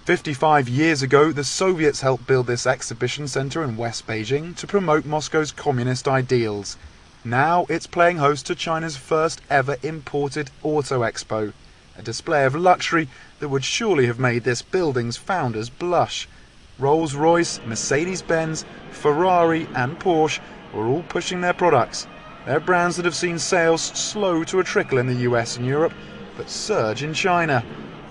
55 years ago, the Soviets helped build this exhibition centre in West Beijing to promote Moscow's communist ideals. Now it's playing host to China's first ever imported auto expo, a display of luxury that would surely have made this building's founders blush. Rolls-Royce, Mercedes-Benz, Ferrari and Porsche were all pushing their products. They're brands that have seen sales slow to a trickle in the US and Europe, but surge in China.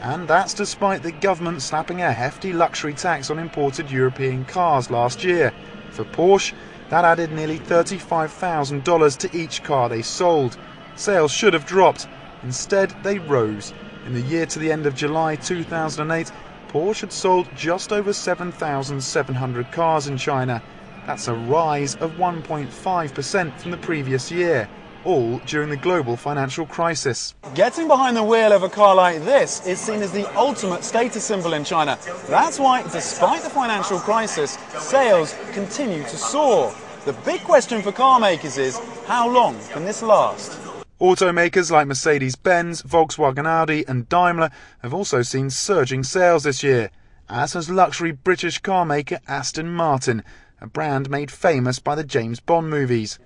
And that's despite the government slapping a hefty luxury tax on imported European cars last year. For Porsche, that added nearly $35,000 to each car they sold. Sales should have dropped. Instead, they rose. In the year to the end of July 2008, Porsche had sold just over 7,700 cars in China. That's a rise of 1.5% from the previous year, all during the global financial crisis. Getting behind the wheel of a car like this is seen as the ultimate status symbol in China. That's why, despite the financial crisis, sales continue to soar. The big question for car makers is, how long can this last? Automakers like Mercedes-Benz, Volkswagen Audi and Daimler have also seen surging sales this year, as has luxury British car maker Aston Martin, a brand made famous by the James Bond movies.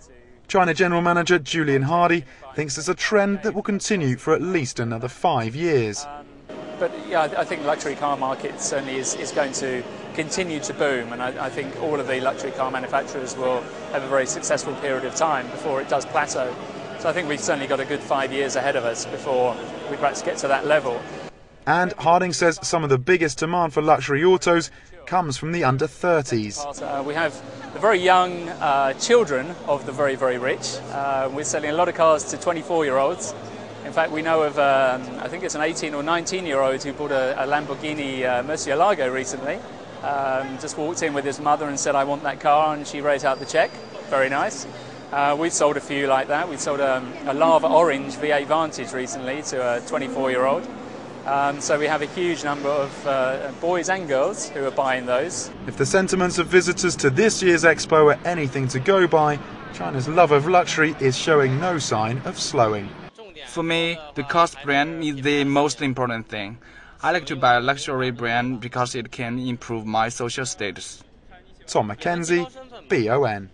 China General Manager Julian Hardy thinks there's a trend that will continue for at least another 5 years. But yeah, I think the luxury car market certainly is going to continue to boom, and I think all of the luxury car manufacturers will have a very successful period of time before it does plateau. So I think we've certainly got a good 5 years ahead of us before we perhaps get to that level. And Harding says some of the biggest demand for luxury autos comes from the under-30s. We have the very young children of the very, very rich. We're selling a lot of cars to 24-year-olds. In fact, we know of, I think it's an 18 or 19-year-old who bought a Lamborghini Murcielago recently. Just walked in with his mother and said, "I want that car," and she wrote out the cheque. Very nice. We've sold a few like that. We sold a lava orange V8 Vantage recently to a 24-year-old. So we have a huge number of boys and girls who are buying those. If the sentiments of visitors to this year's expo are anything to go by, China's love of luxury is showing no sign of slowing. For me, the cost brand is the most important thing. I like to buy a luxury brand because it can improve my social status. Tom Mackenzie, BON.